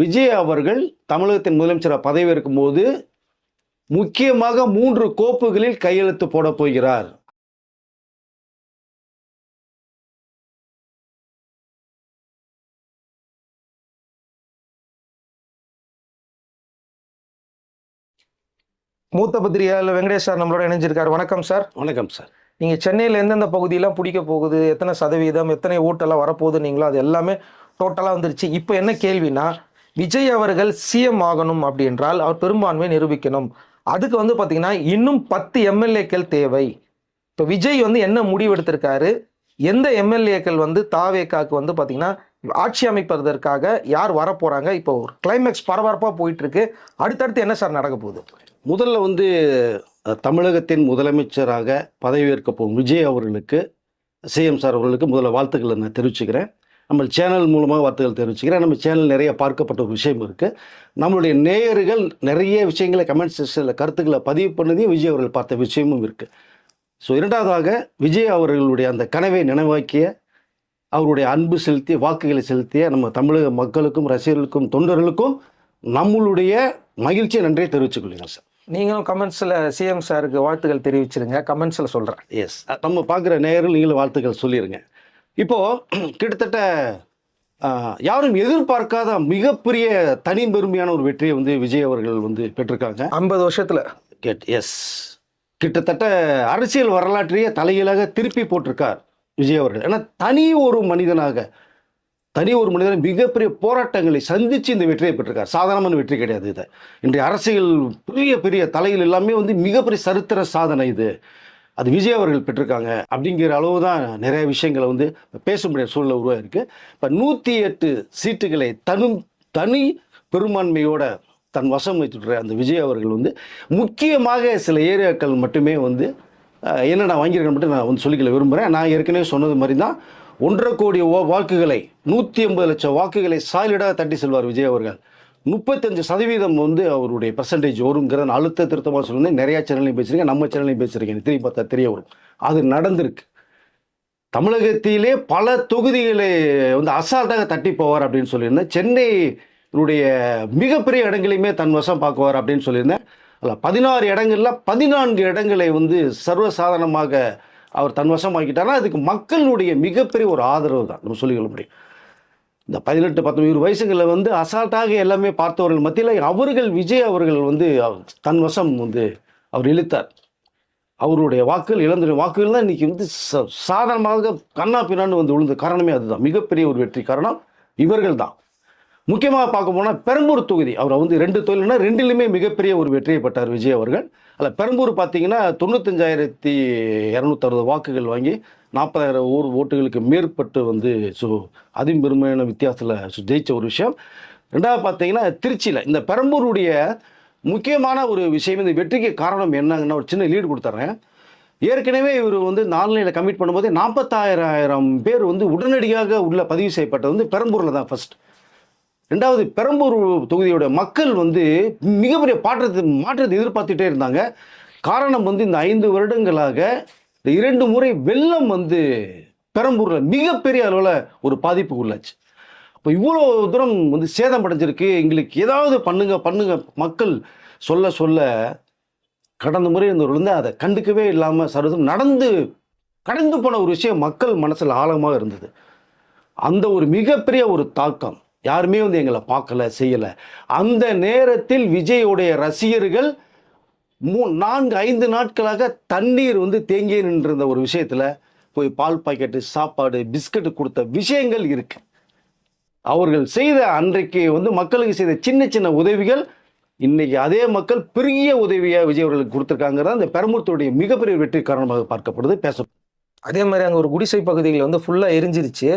விஜய் அவர்கள் தமிழகத்தின் முதலமைச்சராக பதவியேற்கும் போது முக்கியமாக 3 கோப்புகளில் கையெழுத்து போட போகிறார். மூத்த பத்திரிகையாளர் வெங்கடேஷ் சார் நம்மளோட இணைஞ்சிருக்காரு. வணக்கம் சார். வணக்கம் சார். நீங்க சென்னையில் எந்தெந்த பகுதியெல்லாம் பிடிக்க போகுது, எத்தனை சதவீதம், எத்தனை ஓட்டெல்லாம் வரப்போகுதுன்னீங்களோ அது எல்லாமே டோட்டலாக வந்துருச்சு. இப்போ என்ன கேள்வினா, விஜய் அவர்கள் சிஎம் ஆகணும் அப்படி என்றால் அவர் பெரும்பான்மையை நிரூபிக்கணும். அதுக்கு வந்து பார்த்தீங்கன்னா இன்னும் 10 எம்எல்ஏக்கள் தேவை. இப்போ விஜய் வந்து என்ன முடிவெடுத்திருக்காரு, எந்த எம்எல்ஏக்கள் வந்து தாவேக்காக்கு வந்து பார்த்தீங்கன்னா ஆட்சி அமைப்பதற்காக யார் வரப்போறாங்க, இப்போ ஒரு கிளைமேக்ஸ் பரபரப்பாக போயிட்டு இருக்கு. அடுத்தடுத்து என்ன சார் நடக்க போகுது? முதல்ல வந்து தமிழகத்தின் முதலமைச்சராக பதவியேற்க போகும் விஜய் அவர்களுக்கு, சிஎம் சார் அவர்களுக்கு முதல்ல வாழ்த்துக்களை நான் தெரிவிச்சுக்கிறேன். நம்ம சேனல் மூலமாக வாழ்த்துக்கள் தெரிவிச்சுக்கிறேன். நம்ம சேனல் நிறைய பார்க்கப்பட்ட ஒரு விஷயம் இருக்குது. நம்மளுடைய நேயர்கள் நிறைய விஷயங்களை கமெண்ட் செக்ஷனில் கருத்துக்களை பதிவு பண்ணதையும் விஜய் அவர்கள் பார்த்த விஷயமும் இருக்குது. ஸோ இரண்டாவதாக விஜய் அவர்களுடைய அந்த கனவை நினைவாக்கிய, அவருடைய அன்பு செலுத்திய, வாக்குகளை செலுத்திய நம்ம தமிழக மக்களுக்கும் ரசிகர்களுக்கும் தொண்டர்களுக்கும் நம்மளுடைய மகிழ்ச்சியை நன்றியை தெரிவித்துக் கொள்ளுங்கள் சார். நீங்களும் கமெண்ட்ஸில் சிஎம் சாருக்கு வாழ்த்துக்கள் தெரிவிச்சிருங்க. கமெண்ட்ஸில் சொல்கிறேன். எஸ், நம்ம பார்க்குற நேயர்கள் நீங்களும் வாழ்த்துக்கள் சொல்லிடுங்க. இப்போது கிட்டத்தட்ட யாரும் எதிர்பார்க்காத மிகப்பெரிய தனி பெருமையான ஒரு வெற்றியை வந்து விஜய் அவர்கள் வந்து பெற்றிருக்காங்க 50 வருஷத்தில். எஸ், கிட்டத்தட்ட அரசியல் வரலாற்றையே தலைகீழாக திருப்பி போட்டிருக்கார் விஜய் அவர்கள். ஏன்னா தனி ஒரு மனிதன் மிகப்பெரிய போராட்டங்களை சந்தித்து இந்த வெற்றியை பெற்றிருக்கார். சாதாரணமான வெற்றி கிடையாது. இது இன்றைய அரசியல் பெரிய பெரிய தலைகள் எல்லாமே வந்து மிகப்பெரிய சரித்திர சாதனை. இது அது விஜய் அவர்கள் பெற்றிருக்காங்க. அப்படிங்கிற அளவு தான் நிறைய விஷயங்களை வந்து பேச முடியாத சூழ்நிலை உருவாயிருக்கு. இப்போ 108 சீட்டுகளை தனி பெரும்பான்மையோட தன் வசம் வைத்துட்டு அந்த விஜய் அவர்கள் வந்து முக்கியமாக சில ஏரியாக்கள் மட்டுமே வந்து என்னென்ன வாங்கியிருக்கேன் மட்டும் நான் வந்து சொல்லிக்கல விரும்புகிறேன். நான் ஏற்கனவே சொன்னது மாதிரி தான் 1.5 கோடி வாக்குகளை, 180 லட்சம் வாக்குகளை சாலிடாக தட்டி செல்வார் விஜய் அவர்கள். 35% வந்து அவருடைய பர்சன்டேஜ் வருங்கிறத நான் அழுத்த திருத்தமாக சொல்லியிருந்தேன். நிறையா சேனல்லையும் பேசுகிறீங்க, நம்ம சேனல்லையும் பேசுகிறீங்க. திரும்பி பார்த்தா தெரிய வரும். அது நடந்திருக்கு. தமிழகத்திலே பல தொகுதிகளை வந்து அசால்ட்டாக தட்டி போவார் அப்படின்னு சொல்லியிருந்தேன். சென்னையினுடைய மிகப்பெரிய இடங்களையுமே தன் வசம் பார்க்குவார் அப்படின்னு சொல்லியிருந்தேன். அல்ல 16 இடங்களில் 14 இடங்களை வந்து சர்வசாதாரணமாக அவர் தன்வசமாக்கிட்டார்னா அதுக்கு மக்களுடைய மிகப்பெரிய ஒரு ஆதரவு தான் நம்ம சொல்லிக்கொள்ள முடியும். இந்த 18-19 வயசுகளில் வந்து அசால்ட்டாக எல்லாமே பார்த்தவர்கள் மத்தியில் விஜய் அவர்கள் வந்து தன்வசம் வந்து அவர் இழுத்தார். அவருடைய இழந்த வாக்குகள் தான் இன்றைக்கி வந்து சாதாரணமாக கண்ணா பின்னான்னு வந்து விழுந்த காரணமே அதுதான். மிகப்பெரிய ஒரு வெற்றி காரணம் இவர்கள் தான். முக்கியமாக பார்க்க போனால் பெரம்பூர் தொகுதி அவர் வந்து 2 தொகுதினா 2லுமே மிகப்பெரிய ஒரு வெற்றியை பெற்றார் விஜய் அவர்கள். அதில் பெரம்பூர் பார்த்தீங்கன்னா 95,260 வாக்குகள் வாங்கி 40,000 ஓட்டுகளுக்கு மேற்பட்டு வந்து அதிபெருமையான வித்தியாசத்தில் ஜெயிச்ச ஒரு விஷயம். ரெண்டாவது பார்த்தீங்கன்னா திருச்சியில் இந்த பெரம்பூருடைய முக்கியமான ஒரு விஷயம், இந்த வெற்றிக்கு காரணம் என்னங்கன்னா ஒரு சின்ன லீடு கொடுத்துட்றேன். ஏற்கனவே இவர் வந்து இந்த ஆன்லைனில் கமிட் பண்ணும்போது 46,000 பேர் வந்து உடனடியாக உள்ள பதிவு செய்யப்பட்டது வந்து பெரம்பூரில் தான் ஃபர்ஸ்ட். ரெண்டாவது, பெரம்பூர் தொகுதியோட மக்கள் வந்து மிகப்பெரிய மாற்றத்தை எதிர்பார்த்துட்டே இருந்தாங்க. காரணம் வந்து இந்த 5 வருடங்களாக இந்த 2 முறை வெள்ளம் வந்து பெரம்பூரில் மிகப்பெரிய அளவில் ஒரு பாதிப்பு உள்ளாச்சு. அப்போ இவ்வளோ தூரம் வந்து சேதம் அடைஞ்சிருக்கு, எங்களுக்கு ஏதாவது பண்ணுங்க மக்கள் சொல்ல கடந்த முறை இருந்தவர்கள் அதை கண்டுக்கவே இல்லாமல் சர்வதம் கடந்து போன ஒரு விஷயம் மக்கள் மனசில் ஆழமாக இருந்தது. அந்த ஒரு மிகப்பெரிய ஒரு தாக்கம். யாருமே வந்து எங்களை பார்க்கல, செய்யலை. அந்த நேரத்தில் விஜயோடைய ரசிகர்கள் 4-5 நாட்களாக தண்ணீர் வந்து தேங்கி நின்றிருந்த ஒரு விஷயத்தில் போய் பால் பாக்கெட்டு, சாப்பாடு, பிஸ்கட்டு கொடுத்த விஷயங்கள் இருக்கு. அவர்கள் செய்த அன்றைக்கு வந்து மக்களுக்கு செய்த சின்ன சின்ன உதவிகள் இன்னைக்கு அதே மக்கள் பெரிய உதவியாக விஜய் அவர்களுக்கு கொடுத்துருக்காங்கிறத அந்த பெரம்பூர்த்துடைய மிகப்பெரிய வெற்றி காரணமாக பார்க்கப்படுது. அதே மாதிரி அங்கே ஒரு குடிசை பகுதிகள் வந்து ஃபுல்லாக எரிஞ்சிருச்சு.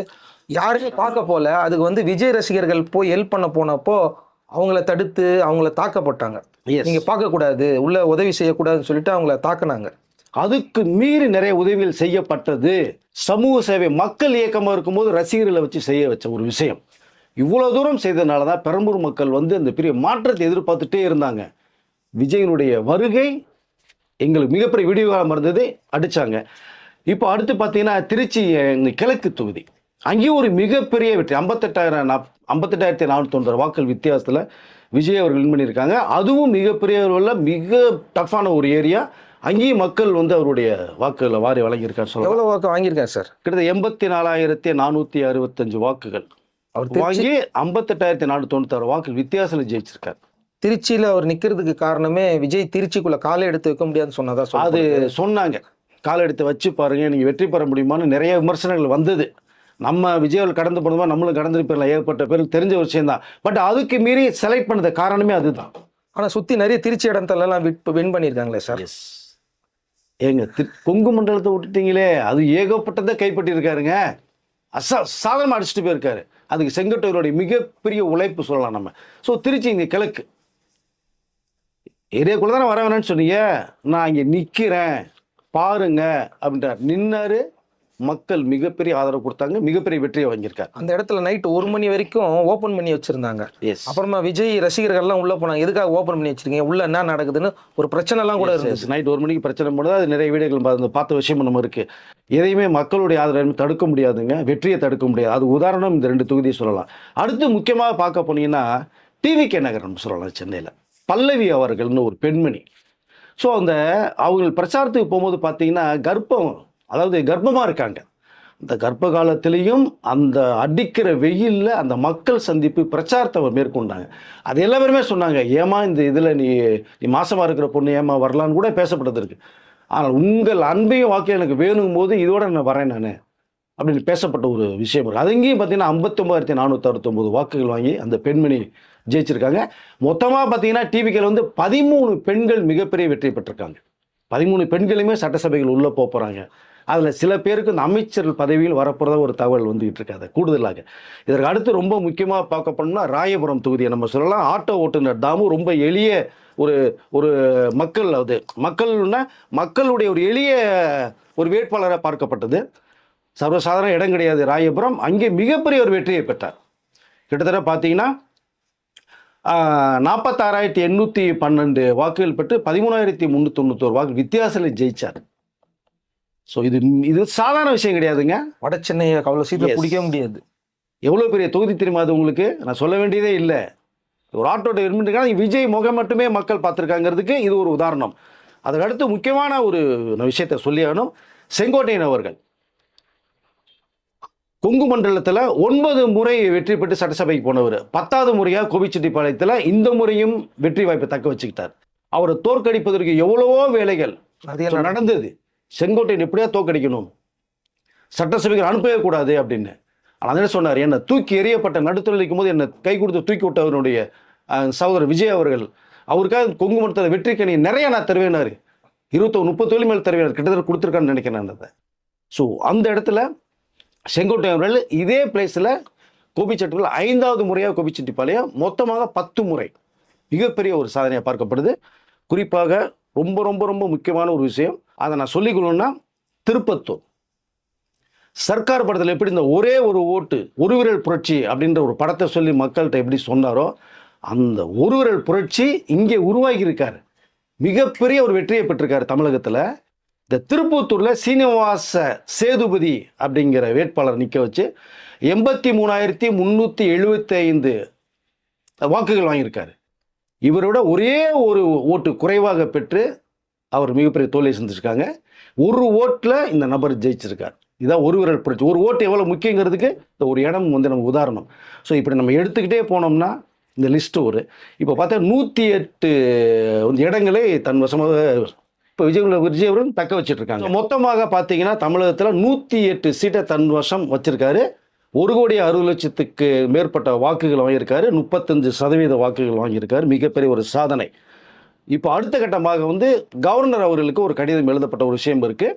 யாருமே பார்க்க போல. அதுக்கு வந்து விஜய் ரசிகர்கள் போய் ஹெல்ப் பண்ண போனப்போ அவங்கள தடுத்து அவங்கள தாக்கப்பட்டாங்க. நீங்க பார்க்கக்கூடாது, உள்ள உதவி செய்யக்கூடாதுன்னு சொல்லிட்டு அவங்கள தாக்குனாங்க. அதுக்கு மீறி நிறைய உதவிகள் செய்யப்பட்டது. சமூக சேவை மக்கள் இயக்கமாக இருக்கும்போது ரசிகர்களை வச்சு செய்ய வச்ச ஒரு விஷயம். இவ்வளோ தூரம் செய்ததுனால தான் பெரம்பூர் மக்கள் வந்து அந்த பெரிய மாற்றத்தை எதிர்பார்த்துட்டே இருந்தாங்க. விஜயனுடைய வருகை எங்களுக்கு மிகப்பெரிய விடிவுகாலம் இருந்தது, அடித்தாங்க. இப்போ அடுத்து பார்த்தீங்கன்னா திருச்சி கிழக்கு தொகுதி அங்கேயும் ஒரு மிகப்பெரிய வெற்றி 58,490 வாக்குகள் வித்தியாசத்தில் விஜய் அவர்கள் வின் பண்ணியிருக்காங்க. அதுவும் மிகப்பெரிய அளவில் மிக டஃப்பான ஒரு ஏரியா. அங்கேயும் மக்கள் வந்து அவருடைய வாக்குகளை வாரி வழங்கியிருக்காரு சொல்லலாம். எவ்வளவு வாக்கு வாங்கியிருக்காரு சார்? கிட்டத்தட்ட 84,465 வாக்குகள் அவர் வாங்கி 58,496 வாக்குகள் வித்தியாசத்தில் ஜெயிச்சிருக்காரு. திருச்சியில அவர் நிக்கிறதுக்கு காரணமே விஜய் திருச்சிக்குள்ள காலை எடுத்து வைக்க முடியாதுன்னு சொன்னதா அது சொன்னாங்க. கால் எடுத்து வச்சு பாருங்க, நீங்க வெற்றி பெற முடியுமான்னு நிறைய விமர்சனங்கள் வந்தது. நம்ம விஜய் அவர்கள் கடந்து போனோமா, நம்மளும் கடந்து போயிடலாம், ஏற்பட்ட பேருக்கு தெரிஞ்ச ஒரு விஷயம் தான். பட் அதுக்கு மீறி செலக்ட் பண்ணது காரணமே அதுதான். ஆனா சுத்தி நிறைய திருச்சி இடத்துல எல்லாம் வின் பண்ணியிருக்காங்களே சார். ஏங்க கொங்கு மண்டலத்தை விட்டுட்டீங்களே, அது ஏகப்பட்டதை கைப்பற்றி இருக்காருங்க. சாதனம் அடிச்சுட்டு போயிருக்காரு. அதுக்கு செங்கோட்டையருடைய மிகப்பெரிய உழைப்பு சொல்லலாம் நம்ம. ஸோ திருச்சி இங்கே கிழக்கு ஏரியாக்குள்ள தானே வர வேணான்னு சொன்னீங்க, நான் இங்கே நிற்கிறேன் பாருங்க அப்படின்றார். நின்னாரு, மக்கள் மிகப்பெரிய ஆதரவு கொடுத்தாங்க, மிகப்பெரிய வெற்றியை வாங்கியிருக்காரு. அந்த இடத்துல நைட் 1 மணி வரைக்கும் ஓபன் பண்ணி வச்சிருந்தாங்க. அப்புறமா விஜய் ரசிகர்கள்லாம் உள்ள போனாங்க. எதுக்காக ஓபன் பண்ணி வச்சிருக்கீங்க, உள்ள என்ன நடக்குதுன்னு ஒரு பிரச்சனை எல்லாம் கூட இருந்துச்சு. நைட் 1 மணிக்கு பிரச்சனை பண்ணுறது, அது நிறைய வீடுகள் பார்த்த விஷயம் நம்ம இருக்கு. எதையுமே மக்களுடைய ஆதரவு தடுக்க முடியாதுங்க, வெற்றியை தடுக்க முடியாது. அது உதாரணம் இந்த 2 தொகுதியை சொல்லலாம். அடுத்து முக்கியமாக பார்க்க போனீங்கன்னா டிவிகே நகர் நம்ம சொல்லலாம். சென்னையில் பல்லவி அவர்கள்னு ஒரு பெண்மணி. ஸோ அந்த அவங்க பிரச்சாரத்துக்கு போகும்போது பார்த்தீங்கன்னா கர்ப்பமாக இருக்காங்க. அந்த கர்ப்ப காலத்திலையும் அந்த அடிக்கிற வெயிலில் அந்த மக்கள் சந்திப்பு பிரச்சாரத்தை மேற்கொண்டாங்க. அது எல்லா பேருமே சொன்னாங்க, ஏமா இந்த இதில் நீ மாசமாக இருக்கிற பொண்ணு ஏமா வரலான்னு கூட பேசப்பட்டது இருக்கு. ஆனால் உங்கள் அன்பையும் வாக்கு எனக்கு வேணும் போது இதோட நான் வரேன் நான் அப்படின்னு பேசப்பட்ட ஒரு விஷயம் இருக்குது. அது இங்கேயும் பார்த்தீங்கன்னா 59,469 வாக்குகள் வாங்கி அந்த பெண்மணி ஜெயிச்சிருக்காங்க. மொத்தமாக பார்த்தீங்கன்னா டிவிக்கில் வந்து 13 பெண்கள் மிகப்பெரிய வெற்றி பெற்றிருக்காங்க. 13 பெண்களுமே சட்டசபைகள் உள்ளே போகிறாங்க. அதில் சில பேருக்கு இந்த அமைச்சர் பதவியில் வரப்போகிறதா ஒரு தகவல் வந்துகிட்டு இருக்காது. கூடுதலாக இதற்கு அடுத்து ரொம்ப முக்கியமாக பார்க்க போனோம்னா ராயபுரம் தொகுதியை நம்ம சொல்லலாம். ஆட்டோ ஓட்டுநர் தாமு ரொம்ப எளிய ஒரு மக்கள்னா மக்களுடைய ஒரு எளிய ஒரு வேட்பாளராக பார்க்கப்பட்டது. சர்வசாதாரண இடம் கிடையாது ராயபுரம். அங்கே மிகப்பெரிய ஒரு வெற்றியை பெற்றார். கிட்டத்தட்ட பார்த்தீங்கன்னா 46,812 வாக்குகள் பெற்று 13,391 வாக்கு வித்தியாசத்தில் ஜெயிச்சார். ஸோ இது சாதாரண விஷயம் கிடையாதுங்க. வட சென்னையை அவ்வளோ சீக்கிரம் பிடிக்க முடியாது. எவ்வளோ பெரிய தொகுதி தெரியுமா அது உங்களுக்கு? நான் சொல்ல வேண்டியதே இல்லை. ஒரு ஆட்டோ டிரைவர் விஜய் முகம் மட்டுமே மக்கள் பார்த்துருக்காங்கிறதுக்கு இது ஒரு உதாரணம். அதுக்கு அடுத்து முக்கியமான ஒரு விஷயத்தை சொல்லி ஆகணும். செங்கோட்டையன் அவர்கள் கொங்கு மண்டலத்தில் 9 முறை வெற்றி பெற்று சட்டசபைக்கு போனவர். 10வது முறையாக கோபிச்செட்டிப்பாளையத்தில் இந்த முறையும் வெற்றி வாய்ப்பை தக்க வச்சுக்கிட்டார். அவரை தோற்கடிப்பதற்கு எவ்வளவோ வேலைகள் நடந்தது. செங்கோட்டையன் எப்படியா தோற்கடிக்கணும், சட்டசபைக்கு அனுப்பவே கூடாது அப்படின்னு. ஆனால் என்ன சொன்னார், என்னை தூக்கி எறியப்பட்ட நடுத்தொழிலிக்கும் போது என்னை கை கொடுத்து தூக்கி விட்டவனுடைய சகோதரர் விஜய் அவர்கள், அவருக்காக கொங்கு மண்டலத்தில் வெற்றிக்கணி நிறைய நான் தருவேனாரு. 21-30 மேல் தருவேனார். கிட்டத்தட்ட கொடுத்துருக்கான்னு நினைக்கிறேன் அதை. ஸோ அந்த இடத்துல செங்கோட்டையன் அவர்கள் இதே பிளேஸில் கோபிச்செட்டிப்பாளையம் 5வது முறையாக கோபிச்செட்டிப்பாளையம் மொத்தமாக 10 முறை மிகப்பெரிய ஒரு சாதனையாக பார்க்கப்படுது. குறிப்பாக ரொம்ப ரொம்ப ரொம்ப முக்கியமான ஒரு விஷயம் அதை நான் சொல்லிக்கணும்னா, திருப்பத்தூர் சர்க்கார் படத்தில் எப்படி இந்த ஒரே ஒரு ஓட்டு ஒரு விரல் புரட்சி அப்படின்ற ஒரு படத்தை சொல்லி மக்கள்கிட்ட எப்படி சொன்னாரோ, அந்த ஒரு விரல் புரட்சி இங்கே உருவாகி இருக்காரு. மிகப்பெரிய ஒரு வெற்றியை பெற்றிருக்காரு தமிழகத்தில். இந்த திருப்பத்தூரில் சீனிவாச சேதுபதி அப்படிங்கிற வேட்பாளர் நிற்க வச்சு 83,375 வாக்குகள் வாங்கியிருக்காரு. இவரோட ஒரே ஒரு ஓட்டு குறைவாக பெற்று அவர் மிகப்பெரிய தோல்வியை சந்திச்சிருக்காங்க. ஒரு ஓட்டில் இந்த நபர் ஜெயிச்சிருக்கார். இதான் ஒரு விரல் புரட்சி. ஒரு ஓட்டு எவ்வளோ முக்கியங்கிறதுக்கு இந்த ஒரு இடம் வந்து நம்ம உதாரணம். ஸோ இப்படி நம்ம எடுத்துக்கிட்டே போனோம்னா இந்த லிஸ்ட்டு இப்போ பார்த்தா 108 இடங்களே தன் வசமாக இப்போ விஜய் அவர்கள் தக்க வச்சுட்டு இருக்காங்க. மொத்தமாக பார்த்தீங்கன்னா தமிழகத்தில் 108 சீட்டை தன் வசம் வச்சிருக்காரு. 1,60,00,000 மேற்பட்ட வாக்குகள் வாங்கியிருக்காரு. 35% வாக்குகள் வாங்கியிருக்காரு. மிகப்பெரிய ஒரு சாதனை. இப்போ அடுத்த கட்டமாக வந்து கவர்னர் அவர்களுக்கு ஒரு கடிதம் எழுதப்பட்ட ஒரு விஷயம் இருக்குது.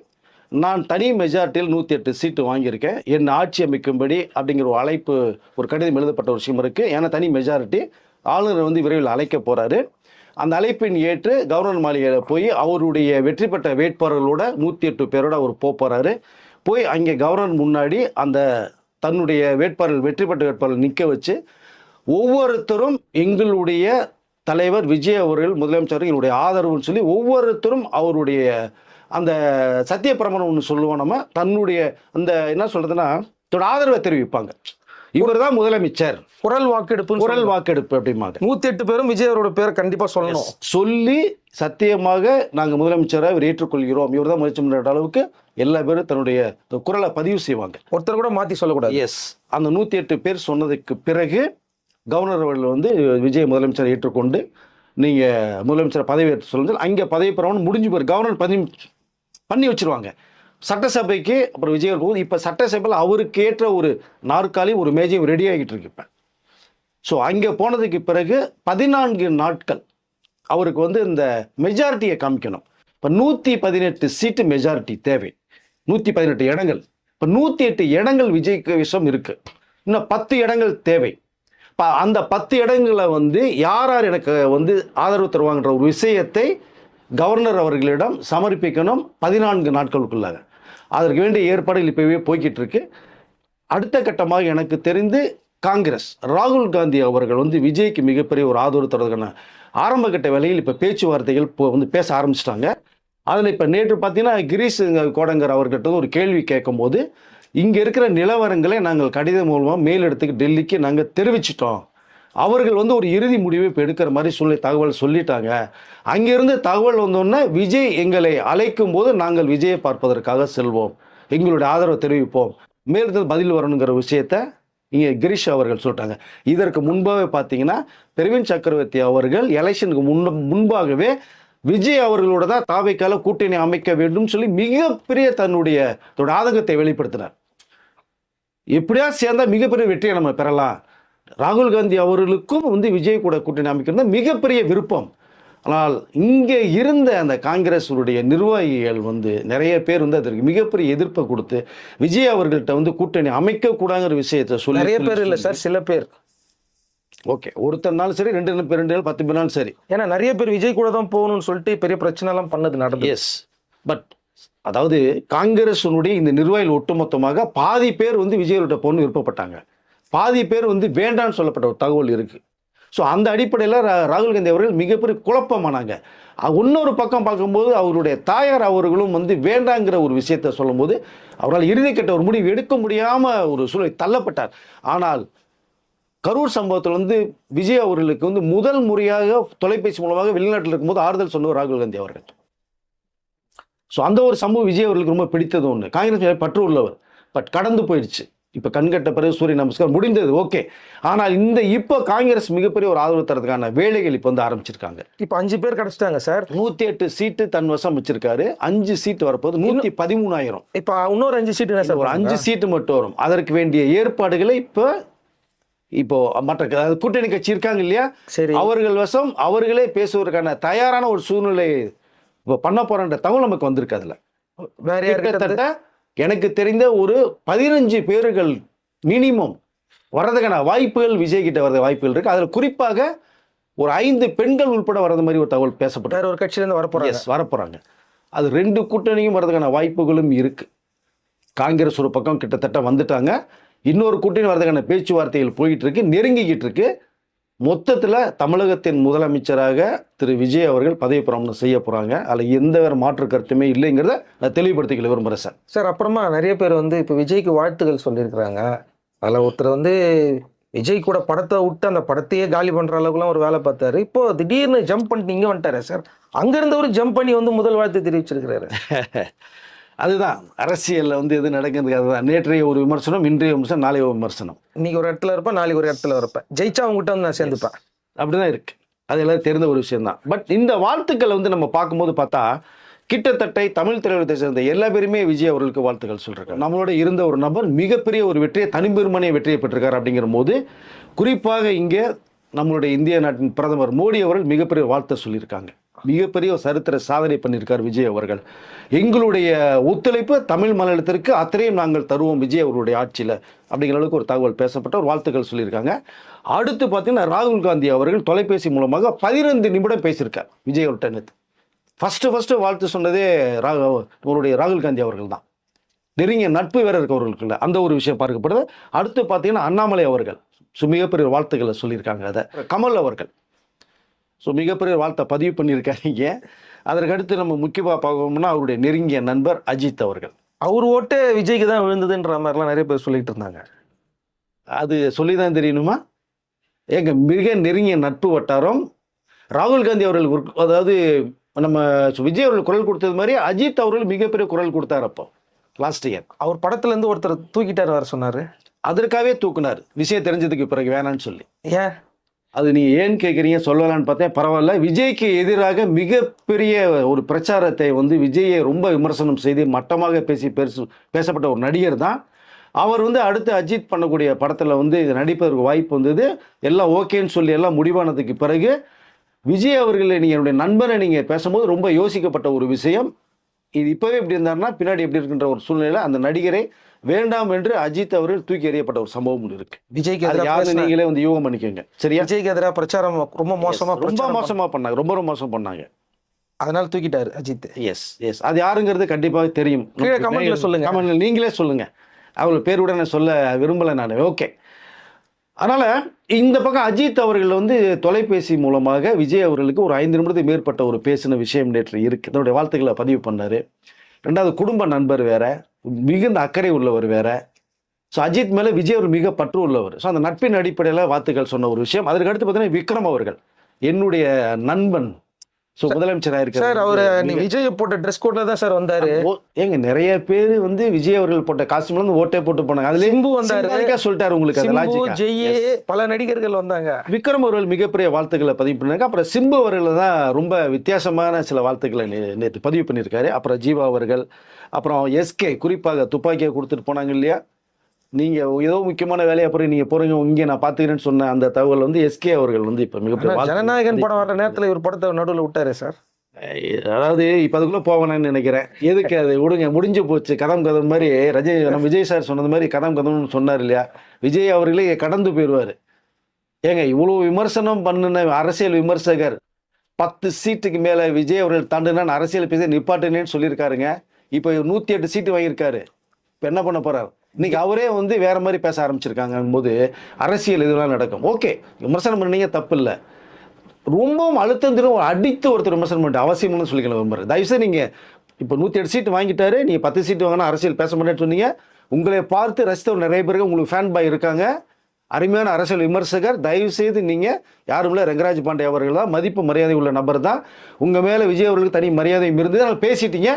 நான் தனி மெஜாரிட்டியில் 108 சீட்டு வாங்கியிருக்கேன், என் ஆட்சி அமைக்கும்படி அப்படிங்கிற ஒரு அழைப்பு, ஒரு கடிதம் எழுதப்பட்ட ஒரு விஷயம் இருக்குது. ஏன்னா தனி மெஜாரிட்டி ஆளுநர் வந்து விரைவில் அழைக்க போகிறாரு. அந்த அழைப்பின் ஏற்று கவர்னர் மாளிகையில் போய் அவருடைய வெற்றி பெற்ற வேட்பாளர்களோட 108 பேரோட அவர் போகிறாரு. போய் அங்கே கவர்னர் முன்னாடி அந்த தன்னுடைய வேட்பாளர்கள் வெற்றி பெற்ற வேட்பாளர்கள் நிற்க வச்சு, ஒவ்வொருத்தரும் எங்களுடைய தலைவர் விஜய் அவர்கள் முதலமைச்சர் எங்களுடைய ஆதரவுன்னு சொல்லி ஒவ்வொருத்தரும் அவருடைய அந்த சத்திய பிரமாணம் ஒன்று சொல்லுவோம். நம்ம தன்னுடைய அந்த என்ன சொல்கிறதுனா தன்னோட ஆதரவை தெரிவிப்பாங்க. இவர் தான் முதலமைச்சர், குரல் வாக்கெடுப்பு குரல் வாக்கெடுப்பு அப்படிம்பாங்க. 108 பேரும் விஜய் அவரோட பேரை கண்டிப்பா சொல்லணும். சொல்லி சத்தியமாக நாங்கள் முதலமைச்சரை இவர் ஏற்றுக்கொள்கிறோம், இவர் தான் முதலமைச்சர் அளவுக்கு எல்லா பேரும் தன்னுடைய குரலை பதிவு செய்வாங்க. ஒருத்தர் கூட மாத்தி சொல்லக்கூடாது. எஸ், அந்த 108 பேர் சொன்னதுக்கு பிறகு கவர்னர் அவர்கள் வந்து விஜய் முதலமைச்சரை ஏற்றுக்கொண்டு நீங்கள் முதலமைச்சர் பதவி ஏற்று சொல்லுங்கள், அங்கே பதவி பெறவனு முடிஞ்சு போய் கவர்னர் பதவி பண்ணி வச்சிருவாங்க. சட்டசபைக்கு அப்புறம் விஜய் போகுது. இப்போ சட்டசபையில் அவருக்கு ஏற்ற ஒரு நாற்காலி ஒரு மேஜையும் ரெடி ஆகிட்டு இருக்கு இப்போ. ஸோ அங்கே போனதுக்கு பிறகு 14 நாட்கள் அவருக்கு வந்து இந்த மெஜாரிட்டியை காமிக்கணும். இப்போ 118 சீட்டு மெஜாரிட்டி தேவை, 118 இடங்கள். இப்போ 108 இடங்கள் விஜய்க்கு விஷம் இருக்கு, இன்னும் 10 இடங்கள் தேவை. இப்போ அந்த 10 இடங்களை வந்து யார் யார் எனக்கு வந்து ஆதரவு தருவாங்கன்ற ஒரு விஷயத்தை கவர்னர் அவர்களிடம் சமர்ப்பிக்கணும் 14 நாட்களுக்குள்ளாக. அதற்கு வேண்டிய ஏற்பாடுகள் இப்போவே போய்கிட்டு இருக்கு. அடுத்த கட்டமாக எனக்கு தெரிந்து காங்கிரஸ் ராகுல் காந்தி அவர்கள் வந்து விஜய்க்கு மிகப்பெரிய ஒரு ஆதரவு தருவதற்கான ஆரம்ப கட்ட வேலையில் இப்போ பேச்சுவார்த்தைகள் வந்து பேச ஆரம்பிச்சிட்டாங்க. அதில் இப்போ நேற்று பார்த்தீங்கன்னா கிரீஷ் கோடங்கர் அவர்கிட்ட ஒரு கேள்வி கேட்கும்போது, இங்கே இருக்கிற நிலவரங்களை நாங்கள் கடிதம் மூலமாக மேலிடத்துக்கு டெல்லிக்கு நாங்கள் தெரிவிச்சிட்டோம், அவர்கள் வந்து ஒரு இறுதி முடிவை இப்போ எடுக்கிற மாதிரி தகவல் சொல்லிட்டாங்க. அங்கிருந்து தகவல் வந்தோடனே விஜய் எங்களை அழைக்கும் போது நாங்கள் விஜயை பார்ப்பதற்காக செல்வோம், எங்களுடைய ஆதரவை தெரிவிப்போம், மேலிடத்தில் பதில் வரணுங்கிற விஷயத்த இங்கே கிரீஷ் அவர்கள் சொல்லிட்டாங்க. இதற்கு முன்பாகவே பார்த்தீங்கன்னா பிரவீன் சக்கரவர்த்தி அவர்கள் எலெக்ஷனுக்கு முன்பாகவே விஜய் அவர்களோட தான் தாவைக்கால கூட்டணி அமைக்க வேண்டும் சொல்லி மிகப்பெரிய தன்னுடைய ஆதங்கத்தை வெளிப்படுத்தினார். எப்படியா சேர்ந்தா மிகப்பெரிய வெற்றியை நம்ம பெறலாம். ராகுல் காந்தி அவர்களுக்கும் வந்து விஜய் கூட கூட்டணி அமைக்கிறது மிகப்பெரிய விருப்பம். ஆனால் இங்கே இருந்த அந்த காங்கிரஸுடைய நிர்வாகிகள் வந்து நிறைய பேர் வந்து அதற்கு மிகப்பெரிய எதிர்ப்பை கொடுத்து விஜய் அவர்கள்ட்ட வந்து கூட்டணி அமைக்கக்கூடாங்கிற விஷயத்தை சொல்லி, நிறைய பேர் இல்லை சார், சில பேர். ஓகே, ஒருத்தர்னாலும் சரி, 2 பேர் 10 பேர்னாலும் சரி. ஏன்னா நிறைய பேர் விஜய் கூட தான் போகணும்னு சொல்லிட்டு பெரிய பிரச்சனை எல்லாம் பண்ணது நடந்தது. எஸ், பட் அதாவது காங்கிரஸுடைய இந்த நிர்வாகிகள் ஒட்டுமொத்தமாக பாதி பேர் வந்து விஜய்கிட்ட போகணும்னு விருப்பப்பட்டாங்க, பாதி பேர் வந்து வேண்டான்னு சொல்லப்பட்ட ஒரு தகவல் இருக்குது. ஸோ அந்த அடிப்படையில் ராகுல் காந்தி அவர்கள் மிகப்பெரிய குழப்பமானாங்க. இன்னொரு பக்கம் பார்க்கும்போது அவருடைய தாயார் அவர்களும் வந்து வேண்டாங்கிற ஒரு விஷயத்தை சொல்லும்போது அவரால் இறுதிக்கட்ட ஒரு முடிவு எடுக்க முடியாமல் ஒரு சூழலை தள்ளப்பட்டார். ஆனால் கரூர் சம்பவத்தில் வந்து விஜய் அவர்களுக்கு வந்து முதல் முறையாக தொலைபேசி மூலமாக வெளிநாட்டில் இருக்கும்போது ஆறுதல் சொன்னவர் ராகுல் காந்தி அவர்கள். ஸோ அந்த ஒரு சம்பவம் விஜய் அவர்களுக்கு ரொம்ப பிடித்தது ஒன்று. காங்கிரஸ் பற்று உள்ளவர், பட் கடந்து போயிடுச்சு. இப்போ கண்கட்ட பிறகு சூரிய நமஸ்கார் முடிந்தது, ஓகே. ஆனால் இப்போ காங்கிரஸ் மிகப்பெரிய ஒரு ஆதரவு தரதுக்கான வேலைகள் இப்போ வந்து ஆரம்பிச்சிருக்காங்க. இப்போ 5 பேர் கிடைச்சிட்டாங்க சார். 108 சீட்டு தன் வசம் வச்சிருக்காரு. 5 சீட்டு வரப்போது 113,000. இப்போ இன்னொரு 5 சீட்டு என்ன சார்? ஒரு 5 சீட்டு மட்டும் வரும். அதற்கு வேண்டிய ஏற்பாடுகளை இப்போ மற்ற கூட்டணி கட்சி இருக்காங்க இல்லையா, சரி, அவர்கள் வசம் அவர்களே பேசுவதற்கான தயாரான ஒரு சூழ்நிலை இப்போ பண்ண போறன்ற தகவல் நமக்கு வந்திருக்கு. அதுல வேற கிட்டத்தட்ட எனக்கு தெரிந்த ஒரு 15 பேர்கள் மினிமம் வர்றதுக்கான வாய்ப்புகள் விஜய் கிட்ட வர்ற வாய்ப்புகள் இருக்கு. அதுல குறிப்பாக ஒரு 5 பெண்கள் உட்பட வர்றது மாதிரி ஒரு தகவல் பேசப்பட்டு வேற ஒரு கட்சியிலேருந்து வரப்போறாங்க. அது 2 கூட்டணியும் வர்றதுக்கான வாய்ப்புகளும் இருக்கு. காங்கிரஸ் ஒரு பக்கம் கிட்டத்தட்ட வந்துட்டாங்க, இன்னொரு கூட்டணி வர்றதுக்கான பேச்சுவார்த்தைகள் போயிட்டு இருக்கு, நெருங்கிக்கிட்டு இருக்கு. மொத்தத்தில் தமிழகத்தின் முதலமைச்சராக திரு விஜய் அவர்கள் பதவி பிரமாணம் செய்ய போகிறாங்க. அதில் எந்த வேறு மாற்று கருத்துமே இல்லைங்கிறத நான் தெளிவுபடுத்திக்கல விரும்புகிறேன் சார். சார், அப்புறமா நிறைய பேர் வந்து இப்போ விஜய்க்கு வாழ்த்துக்கள் சொல்லியிருக்கிறாங்க. அதில் ஒருத்தர் வந்து விஜய் கூட படத்தை விட்டு அந்த படத்தையே காலி பண்ணுற அளவுக்குலாம் ஒரு வேலை பார்த்தாரு. இப்போ திடீர்னு ஜம்ப் பண்ணிட்டு இங்கே வந்துட்டாரு சார். அங்கேருந்து ஒரு ஜம்ப் பண்ணி வந்து முதல் வாழ்த்து தெரிவிச்சிருக்கிறாரு. அதுதான் அரசியலில் வந்து எது நடக்குது. அதுதான் நேற்றைய ஒரு விமர்சனம், இன்றைய விமர்சனம், நாளைய விமர்சனம். இன்னைக்கு ஒரு இடத்துல இருப்பேன், நாளைக்கு ஒரு இடத்துல இருப்பேன், ஜெயிச்சா அவங்ககிட்ட வந்து நான் சேர்ந்துப்பேன். அப்படிதான் இருக்கு. அது எல்லாரும் தெரிந்த ஒரு விஷயம் தான். பட் இந்த வாழ்த்துக்களை வந்து நம்ம பார்க்கும்போது பார்த்தா கிட்டத்தட்ட தமிழ் திரையுலகத்தை சேர்ந்த எல்லா பேருமே விஜய் அவர்களுக்கு வாழ்த்துக்கள் சொல்றாங்க. நம்மளோட இருந்த ஒரு நபர் மிகப்பெரிய ஒரு வெற்றியை, தனிப்பெருமனைய வெற்றியை பெற்றிருக்காரு. அப்படிங்கிற போது குறிப்பாக இங்கே நம்மளுடைய இந்திய நாட்டின் பிரதமர் மோடி அவர்கள் மிகப்பெரிய வாழ்த்தை சொல்லியிருக்காங்க. மிகப்பெரிய ஒரு சரித்திர சாதனை பண்ணியிருக்கார் விஜய் அவர்கள். எங்களுடைய ஒத்துழைப்பு தமிழ் மாநிலத்திற்கு அத்தனையும் நாங்கள் தருவோம் விஜய் அவருடைய ஆட்சியில் அப்படிங்கிற அளவுக்கு ஒரு தகவல் பேசப்பட்ட ஒரு வாழ்த்துக்கள் சொல்லியிருக்காங்க. அடுத்து பார்த்தீங்கன்னா ராகுல் காந்தி அவர்கள் தொலைபேசி மூலமாக 15 நிமிடம் பேசியிருக்கார் விஜய் அவர்கிட்ட. நேற்று ஃபஸ்ட்டு வாழ்த்து சொன்னதே நம்மளுடைய ராகுல் காந்தி அவர்கள் தான். நெருங்கிய நட்பு வேற இருக்கவர்களுக்கு இல்லை, அந்த ஒரு விஷயம் பார்க்கப்படுது. அடுத்து பார்த்தீங்கன்னா அண்ணாமலை அவர்கள் மிகப்பெரிய வாழ்த்துக்களை சொல்லியிருக்காங்க. அதை கமல் அவர்கள் மிகப்பெரிய வாழ்த்தை பதிவு பண்ணியிருக்காங்க. அதற்கு அடுத்து நம்ம முக்கியமாக பார்க்கணும்னா அவருடைய நெருங்கிய நண்பர் அஜித் அவர்கள். அவர் ஓட்டு விஜய்க்கு தான் விழுந்ததுன்ற மாதிரிலாம் நிறைய பேர் சொல்லிட்டு இருந்தாங்க. அது சொல்லிதான் தெரியணுமா? ஏங்க மிக நெருங்கிய நட்பு வட்டாரம். ராகுல் காந்தி அவர்கள் அதாவது நம்ம விஜய் அவர்கள் குரல் கொடுத்தது மாதிரி அஜித் அவர்கள் மிகப்பெரிய குரல் கொடுத்தார் அப்போ லாஸ்ட் இயர். அவர் படத்துல இருந்து ஒருத்தர் தூக்கிட்டாரு வர சொன்னாரு. அதற்காகவே தூக்குனார் விஷயம் தெரிஞ்சதுக்கு பிறகு வேணான்னு சொல்லி. ஏன் அது நீங்க ஏன்னு கேட்குறீங்க, சொல்லலான்னு பார்த்தேன். பரவாயில்ல, விஜய்க்கு எதிராக மிகப்பெரிய ஒரு பிரச்சாரத்தை வந்து விஜயை ரொம்ப விமர்சனம் செய்து மட்டமாக பேசப்பட்ட ஒரு நடிகர் தான் அவர். வந்து அடுத்து அஜித் பண்ணக்கூடிய படத்தில் வந்து இது நடிப்பதற்கு வாய்ப்பு வந்தது. எல்லாம் ஓகேன்னு சொல்லி எல்லாம் முடிவானதுக்கு பிறகு விஜய் அவர்களை நீங்கள் என்னுடைய நண்பனை நீங்கள் பேசும்போது ரொம்ப யோசிக்கப்பட்ட ஒரு விஷயம். இது இப்போவே இப்படி இருந்தாருன்னா பின்னாடி எப்படி இருக்குன்ற ஒரு சூழ்நிலை அந்த நடிகரை வேண்டாம் என்று அஜித் அவர்கள் தூக்கி எறியப்பட்ட ஒரு சம்பவம் இருக்கு. விஜய்க்கு அது யாரு நீங்களே வந்து யூகம் பண்ணிக்கோங்க. சரியா? விஜய்க்கு எதிராக பிரச்சாரம் ரொம்ப மோசமா பண்ணாங்க, ரொம்ப மோசம் பண்ணாங்க. அதனால தூக்கிட்டாரு அஜித். எஸ் அது யாருங்கிறது கண்டிப்பாக தெரியும். கமெண்ட்ல சொல்லுங்க, கமெண்ட்ல நீங்களே சொல்லுங்க. அவர்கள் பேருடன் நான் சொல்ல விரும்பலை நான். ஓகே, அதனால இந்த பக்கம் அஜித் அவர்கள் வந்து தொலைபேசி மூலமாக விஜய் அவர்களுக்கு ஒரு 5 நிமிடத்துக்கு மேற்பட்ட ஒரு பேசின விஷயம் நேற்று இருக்கு. தன்னுடைய வாழ்த்துக்களை பதிவு பண்ணாரு. ரெண்டாவது குடும்ப நண்பர் வேற, மிகுந்த அக்கறை உள்ளவர் வேற. ஸோ அஜித் மேலே விஜய் அவர் மிக பற்று உள்ளவர். ஸோ அந்த நட்பின் அடிப்படையில் வாழ்த்துக்கள் சொன்ன ஒரு விஷயம். அதற்கு அடுத்து பார்த்தீங்கன்னா விக்ரம் அவர்கள் என்னுடைய நண்பன். ஸோ முதலமைச்சராக இருக்காரு சார். அவரு விஜய் போட்ட ட்ரெஸ் கோட்ல தான் சார் வந்தாரு. ஏங்க நிறைய பேர் வந்து விஜய் அவர்கள் போட்ட காஸ்டியூம்ல இருந்து ஓட்டே போட்டு போனாங்க. அதுல சிம்பு வந்தாரு, சொல்லிட்டாரு உங்களுக்கு. பல நடிகர்கள் வந்தாங்க. விக்ரம் அவர்கள் மிகப்பெரிய வாழ்த்துக்களை பதிவு பண்ணிருக்காங்க. அப்புறம் சிம்பு அவர்கள் தான் ரொம்ப வித்தியாசமான சில வாழ்த்துக்களை நேற்று பதிவு பண்ணியிருக்காரு. அப்புறம் ஜீவா அவர்கள், அப்புறம் எஸ்கே குறிப்பாக துப்பாக்கியை கொடுத்துட்டு போனாங்க இல்லையா, நீங்க ஏதோ முக்கியமான வேலையை அப்புறம் நீங்க போறீங்க இங்கே நான் பாத்துக்கிறேன்னு சொன்ன அந்த தகவல் வந்து எஸ்கே அவர்கள் வந்து இப்ப மிகப்பெரிய ஜனநாயகன் படம் வர நேரத்துல இவர் படத்தை நடுவில் விட்டாரு சார். அதாவது இப்ப அதுக்குள்ள போவேன்னு நினைக்கிறேன். எதுக்கு அது விடுங்க, முடிஞ்சு போச்சு. கதம் மாதிரி நம்ம விஜய் சார் சொன்னது மாதிரி கதம்னு சொன்னார் இல்லையா, விஜய் அவர்களே கடந்து போயிடுவாரு. ஏங்க இவ்வளவு விமர்சனம் பண்ணின அரசியல் விமர்சகர் 10 சீட்டுக்கு மேல விஜய் அவர்கள் தாண்டுனா அரசியல் பேச நிப்பாட்டுனேன்னு சொல்லியிருக்காருங்க. இப்போ 108 சீட்டு வாங்கியிருக்காரு. இப்ப என்ன பண்ண போறாரு? இன்னைக்கு அவரே வந்து வேற மாதிரி பேச ஆரம்பிச்சிருக்காங்க போது அரசியல் இதெல்லாம் நடக்கும். ஓகே, விமர்சனம் பண்ணீங்க, தப்பு இல்லை. ரொம்பவும் அழுத்தம் திரும்ப அடித்து ஒருத்தர் விமர்சனம் பண்ணிட்டு அவசியம்னு சொல்லிக்கலாம் விரும்புறேன். தயவுசெய்து நீங்க இப்போ 108 சீட்டு வாங்கிட்டாரு, நீங்க 10 சீட்டு வாங்கினா அரசியல் பேச மாட்டேன்னு சொன்னீங்க. உங்களை பார்த்து ரசித்தவர் நிறைய பேருக்கு உங்களுக்கு ஃபேன் பாய் இருக்காங்க, அருமையான அரசியல் விமர்சகர். தயவு செய்து நீங்க யாரும் இல்லை, ரங்கராஜ் பாண்டே அவர்கள் தான் மதிப்பு மரியாதை உள்ள நபர் தான். உங்க மேல விஜய் அவர்களுக்கு தனி மரியாதை இருந்தது, அதனால் பேசிட்டீங்க.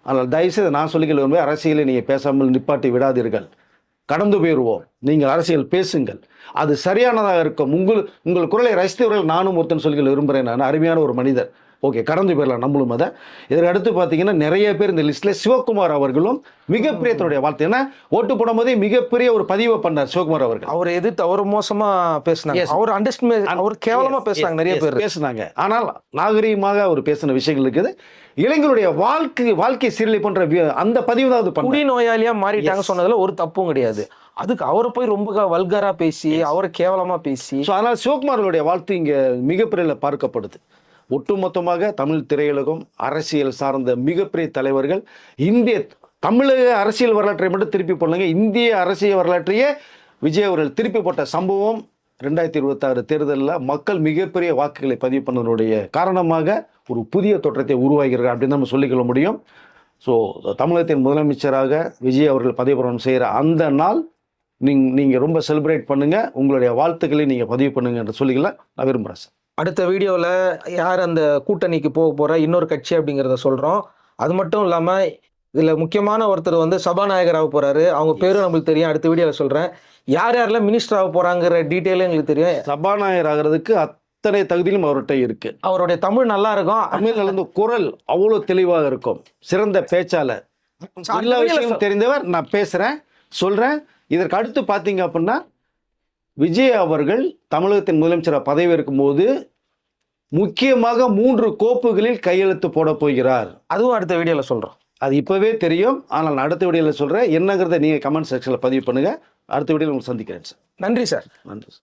ஆனால் தயவுசெய்து நான் சொல்லிக்கொள்ள அரசியலை நீங்கள் பேசாமல் நிப்பாட்டி விடாதீர்கள். கடந்து போயிடுவோம். நீங்கள் அரசியல் பேசுங்கள், அது சரியானதாக இருக்கும். உங்கள் குரலை ரசித்தவர்கள் நானும் ஒருத்தன் சொல்லிக்கொள்ள விரும்புகிறேன். நான் அருமையான ஒரு மனிதர். ஓகே, கடந்து போயிடலாம் நம்மளும் அதை. இதற்கு அடுத்து பார்த்தீங்கன்னா நிறைய பேர் இந்த லிஸ்ட்டில் சிவகுமார் அவர்களும் மிகப்பெரிய தன்னுடைய வாழ்த்து. ஏன்னா ஓட்டு போடும்போதே மிகப்பெரிய ஒரு பதிவை பண்ணார் சிவகுமார் அவர்கள். அவர் எதிர்த்து அவர் மோசமா பேசினாங்க, அவர் கேவலமா பேசினாங்க, நிறைய பேர் பேசினாங்க. ஆனால் நாகரீகமாக அவர் பேசின விஷயங்கள் இருக்குது. இளைஞருடைய வாழ்க்கை சீரழி போன்ற அந்த பதிவு தான் அது குடி நோயாளியா மாறிட்டாங்க சொன்னதுல ஒரு தப்பும் கிடையாது. அதுக்கு அவரை போய் ரொம்ப வல்கரா பேசி அவரை கேவலமா பேசி, அதனால் சிவகுமார்களுடைய வாழ்த்து இங்க மிகப்பெரிய பார்க்கப்படுது. ஒட்டுமொத்தமாக தமிழ் திரையுலகம், அரசியல் சார்ந்த மிகப்பெரிய தலைவர்கள், தமிழக அரசியல் வரலாற்றை மட்டும் திருப்பி போடலங்க, இந்திய அரசியல் வரலாற்றையே விஜய் அவர்கள் திருப்பி போட்ட சம்பவம் 2026 தேர்தலில் மக்கள் மிகப்பெரிய வாக்குகளை பதிவு பண்ணதனுடைய காரணமாக ஒரு புதிய தோற்றத்தை உருவாகிறார்கள் அப்படின்னு நம்ம சொல்லிக்கொள்ள முடியும். ஸோ தமிழகத்தின் முதலமைச்சராக விஜய் அவர்கள் பதவி பிரமாணம் செய்கிற அந்த நாள் நீங்கள் ரொம்ப செலிப்ரேட் பண்ணுங்கள், உங்களுடைய வாழ்த்துக்களை நீங்கள் பதிவு பண்ணுங்க என்று சொல்லிக்கலாம் நான் விரும்புகிறேன் சார். அடுத்த வீடியோவில் யார் அந்த கூட்டணிக்கு போக போகிற இன்னொரு கட்சி அப்படிங்கிறத சொல்கிறோம். அது மட்டும் இல்லாமல் இதில் முக்கியமான ஒருத்தர் வந்து சபாநாயகர் ஆக போகிறாரு. அவங்க பேரும் நம்மளுக்கு தெரியும், அடுத்த வீடியோவில் சொல்கிறேன். யாரெல்லாம் மினிஸ்டர் ஆக போகிறாங்கிற டீட்டெயிலும் எங்களுக்கு தெரியும். சபாநாயகர் ஆகிறதுக்கு அத்தனை தகுதியிலும் அவர்கிட்ட இருக்கு. அவருடைய தமிழ் நல்லா இருக்கும், தமிழ்ல இருந்து குரல் அவ்வளோ தெளிவாக இருக்கும், சிறந்த பேச்சாளர், எல்லா விஷயமும் தெரிந்தவர். நான் பேசுகிறேன், சொல்கிறேன். இதற்கு அடுத்து பார்த்தீங்க அப்படின்னா விஜய் அவர்கள் தமிழகத்தின் முதலமைச்சராக பதவி இருக்கும்போது முக்கியமாக 3 கோப்புகளில் கையெழுத்து போட போகிறார். அதுவும் அடுத்த வீடியோவில் சொல்கிறோம். அது இப்போவே தெரியும், ஆனால் நான் அடுத்த வீடியோவில் சொல்கிறேன். என்னங்கிறத நீங்கள் கமெண்ட் செக்ஷனில் பதிவு பண்ணுங்கள். அடுத்த வீடியோவில் உங்களுக்கு சந்திக்கிறேன் சார். நன்றி சார். நன்றி சார்.